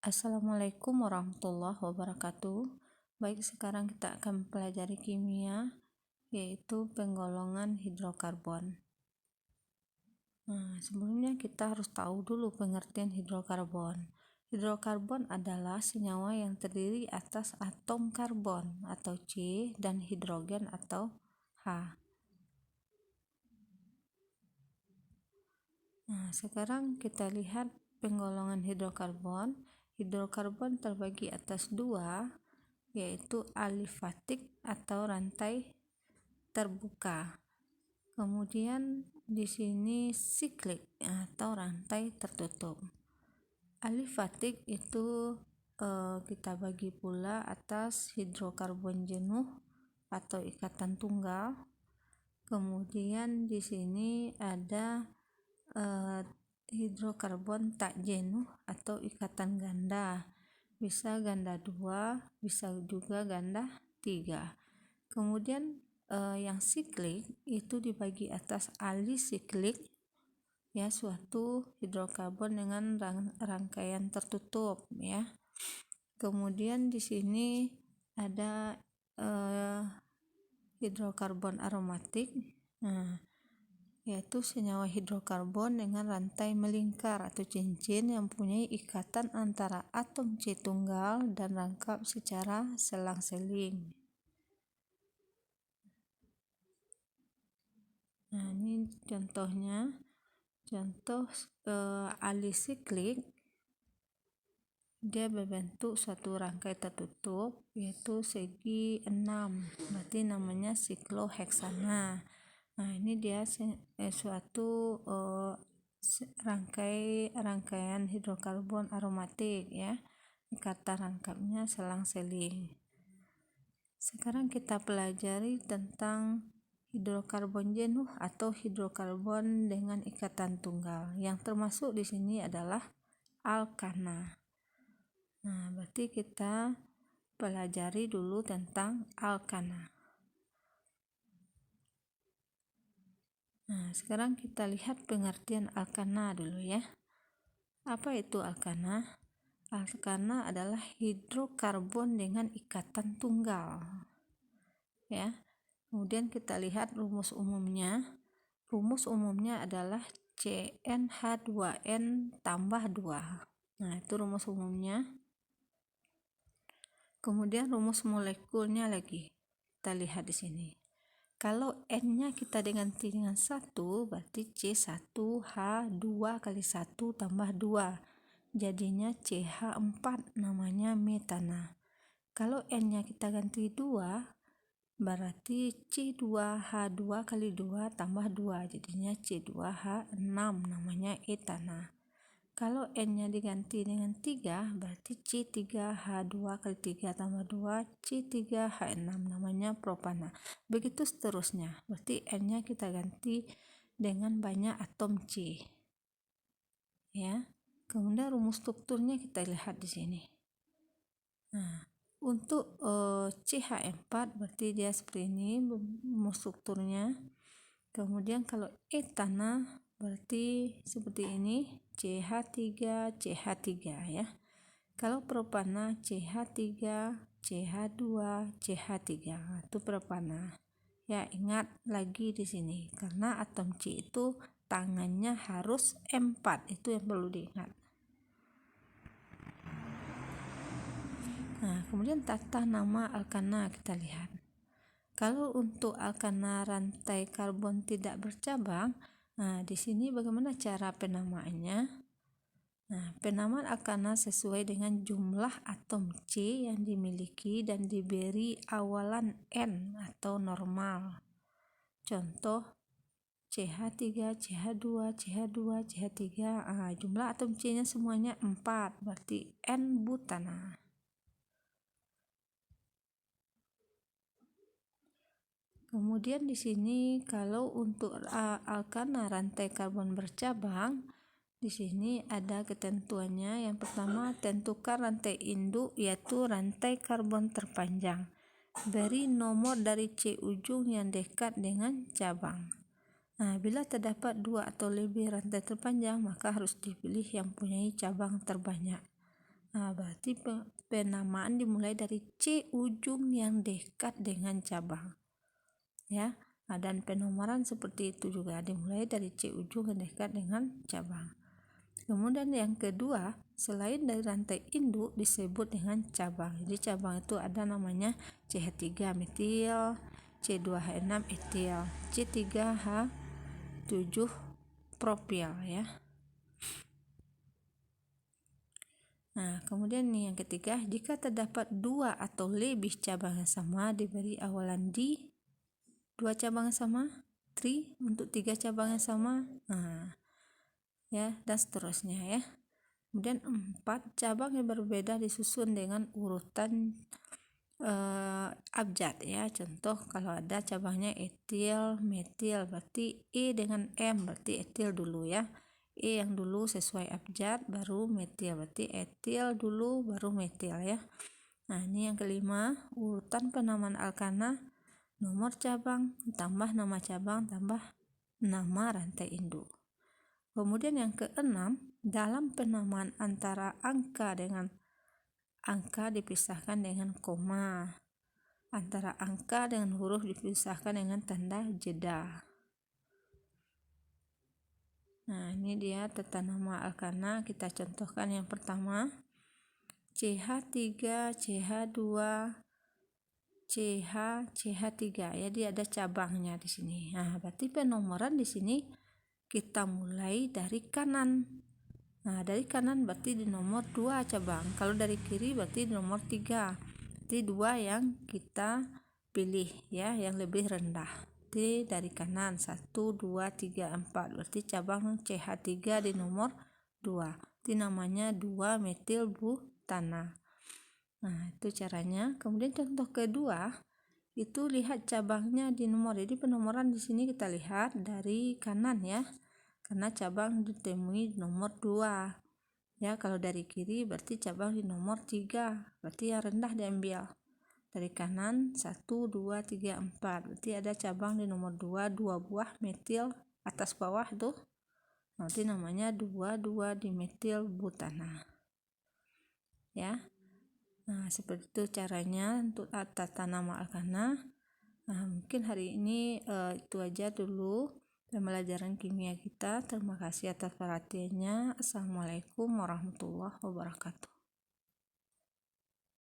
Assalamualaikum warahmatullahi wabarakatuh. Baik, sekarang kita akan mempelajari kimia, yaitu penggolongan hidrokarbon. Sebelumnya kita harus tahu dulu pengertian hidrokarbon. Hidrokarbon adalah senyawa yang terdiri atas atom karbon atau C dan hidrogen atau H. Sekarang kita lihat penggolongan hidrokarbon. Hidrokarbon terbagi atas dua, yaitu alifatik atau rantai terbuka. Kemudian di sini siklik atau rantai tertutup. Alifatik itu kita bagi pula atas hidrokarbon jenuh atau ikatan tunggal. Kemudian di sini ada hidrokarbon tak jenuh atau ikatan ganda, bisa ganda 2, bisa juga ganda 3. Kemudian yang siklik itu dibagi atas alisiklik, ya, suatu hidrokarbon dengan rangkaian tertutup, ya. Kemudian di sini ada hidrokarbon aromatik, yaitu senyawa hidrokarbon dengan rantai melingkar atau cincin yang mempunyai ikatan antara atom C tunggal dan rangkap secara selang-seling. Ini contohnya. Contoh alisiklik, dia berbentuk suatu rangkai tertutup, yaitu segi 6, berarti namanya sikloheksana. Ini dia suatu rangkaian hidrokarbon aromatik, ya. Ikatan rangkapnya selang-seling. Sekarang kita pelajari tentang hidrokarbon jenuh atau hidrokarbon dengan ikatan tunggal. Yang termasuk di sini adalah alkana. Berarti kita pelajari dulu tentang alkana. Sekarang kita lihat pengertian alkana dulu, ya. Apa itu alkana? Alkana adalah hidrokarbon dengan ikatan tunggal, ya. Kemudian kita lihat rumus umumnya. Rumus umumnya adalah CnH2n tambah 2. Itu rumus umumnya. Kemudian rumus molekulnya lagi kita lihat di sini. Kalau N-nya kita diganti dengan 1, berarti C1H2 kali 1 tambah 2. Jadinya CH4, namanya metana. Kalau N-nya kita ganti 2, berarti C2H2 kali 2 tambah 2. Jadinya C2H6, namanya etana. Kalau N-nya diganti dengan 3, berarti C3H2 kali 3 tambah 2, C3H6, namanya propana. Begitu seterusnya. Berarti N-nya kita ganti dengan banyak atom C, ya. Kemudian rumus strukturnya kita lihat di sini. Untuk CH4 berarti dia seperti ini rumus strukturnya. Kemudian kalau etana berarti seperti ini, CH3 CH3, ya. Kalau propana CH3 CH2 CH3, itu propana. Ya, ingat lagi di sini karena atom C itu tangannya harus 4, itu yang perlu diingat. Kemudian tata nama alkana kita lihat. Kalau untuk alkana rantai karbon tidak bercabang, di sini bagaimana cara penamaannya? Penamaan alkana sesuai dengan jumlah atom C yang dimiliki dan diberi awalan N atau normal. Contoh CH3, CH2, CH2, CH3, jumlah atom C-nya semuanya 4, berarti N-butana. Kemudian di sini kalau untuk alkana rantai karbon bercabang, di sini ada ketentuannya. Yang pertama, tentukan rantai induk, yaitu rantai karbon terpanjang. Beri nomor dari C ujung yang dekat dengan cabang. Bila terdapat 2 atau lebih rantai terpanjang, maka harus dipilih yang mempunyai cabang terbanyak. Berarti penamaan dimulai dari C ujung yang dekat dengan cabang, ya. Dan penomoran seperti itu juga dimulai dari C ujung yang dekat dengan cabang. Kemudian yang kedua, selain dari rantai induk disebut dengan cabang. Jadi cabang itu ada namanya CH3 metil, C2H6 etil, C3H7 propil, ya. Kemudian nih yang ketiga, jika terdapat 2 atau lebih cabang yang sama diberi awalan di 2 cabang yang sama, tri untuk 3 cabang yang sama, ya, dan seterusnya, ya. Kemudian 4, cabang yang berbeda disusun dengan urutan abjad, ya. Contoh kalau ada cabangnya etil, metil, berarti E dengan M, berarti etil dulu, ya. E yang dulu sesuai abjad, baru metil, berarti etil dulu baru metil, ya. Ini yang kelima, urutan penamaan alkana, nomor cabang tambah nama cabang tambah nama rantai induk. Kemudian yang keenam, dalam penamaan antara angka dengan angka dipisahkan dengan koma, antara angka dengan huruf dipisahkan dengan tanda jeda. Ini dia tata nama alkana. Kita contohkan yang pertama, CH3, CH2, CH, CH3, ya, dia ada cabangnya di sini. Berarti penomoran di sini kita mulai dari kanan. Dari kanan berarti di nomor 2 cabang. Kalau dari kiri berarti di nomor 3. Berarti 2 yang kita pilih, ya, yang lebih rendah. Berarti dari kanan 1, 2, 3, 4. Berarti cabang CH3 di nomor 2. Berarti namanya 2 metil butana. Itu caranya. Kemudian contoh kedua, itu lihat cabangnya di nomor. Jadi penomoran di sini kita lihat dari kanan, ya. Karena cabang ditemui di nomor 2. Ya, kalau dari kiri berarti cabang di nomor 3. Berarti yang rendah diambil. Dari kanan 1, 2, 3, 4. Berarti ada cabang di nomor 2, 2 buah metil atas bawah tuh. Nanti namanya 2 dimetil butana. Ya. Seperti itu caranya untuk tata nama alkana. Mungkin hari ini itu aja dulu pembelajaran kimia kita. Terima kasih atas perhatiannya. Assalamualaikum warahmatullahi wabarakatuh.